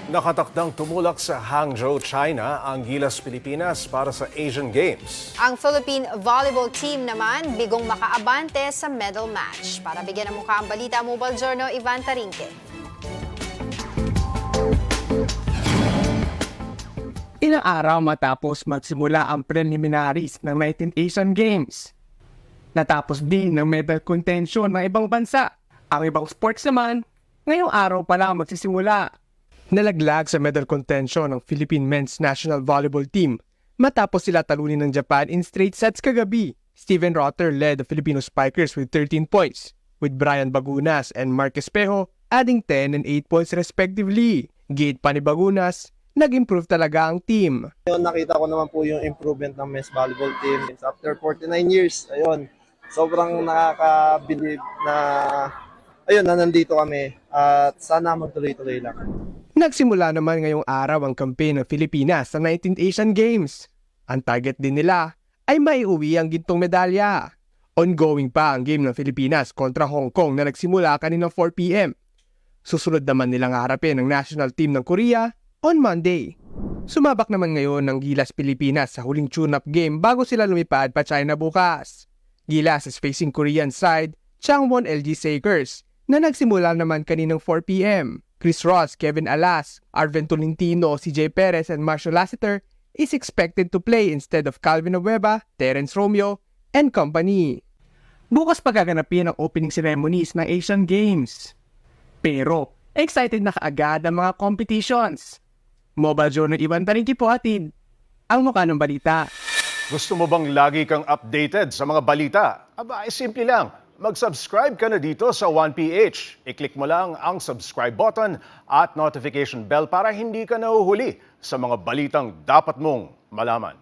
Nakatakdang tumulak sa Hangzhou, China ang Gilas Pilipinas para sa Asian Games. Ang Philippine volleyball team naman bigong makaabante sa medal match. Para bigyan ng mukha ang balita, Mobile Journal, Ivan Tarinque. Ilang araw matapos magsimula ang preliminaries ng 19th Asian Games. Natapos din ng medal contention ng ibang bansa. Ang ibang sports naman, ngayong araw pa lang magsisimula. Nalaglag sa medal contention ng Philippine Men's National Volleyball Team matapos sila talunin ng Japan in straight sets kagabi. Steven Rotter led the Filipino Spikers with 13 points, with Brian Bagunas and Mark Espejo adding 10 and 8 points respectively. Gate pa ni Bagunas, nag-improve talaga ang team. Nakita ko naman po yung improvement ng men's volleyball team. After 49 years, sobrang nakakabilib na na nandito kami at sana magtuloy-tuloy lang. Nagsimula naman ngayong araw ang campaign ng Pilipinas sa 19th Asian Games. Ang target din nila ay maiuwi ang gintong medalya. Ongoing pa ang game ng Pilipinas kontra Hong Kong na nagsimula kaninang 4 p.m. Susunod naman nilang harapin ang national team ng Korea on Monday. Sumabak naman ngayon ng Gilas Pilipinas sa huling tune-up game bago sila lumipad pa China bukas. Gilas is facing Korean side Changwon LG Sakers na nagsimula naman kaninang 4 p.m. Chris Ross, Kevin Alas, Arven Tolentino, CJ Perez, and Marshall Lassiter is expected to play instead of Calvin Abueva, Terence Romeo, and company. Bukas pagaganapin ang opening ceremonies ng Asian Games. Pero, excited na kaagad ang mga competitions. Mobile Journal Ivan Tarinque po atid ang mukha ng balita. Gusto mo bang lagi kang updated sa mga balita? Aba, simple lang. Mag-subscribe ka na dito sa 1PH. I-click mo lang ang subscribe button at notification bell para hindi ka nahuhuli sa mga balitang dapat mong malaman.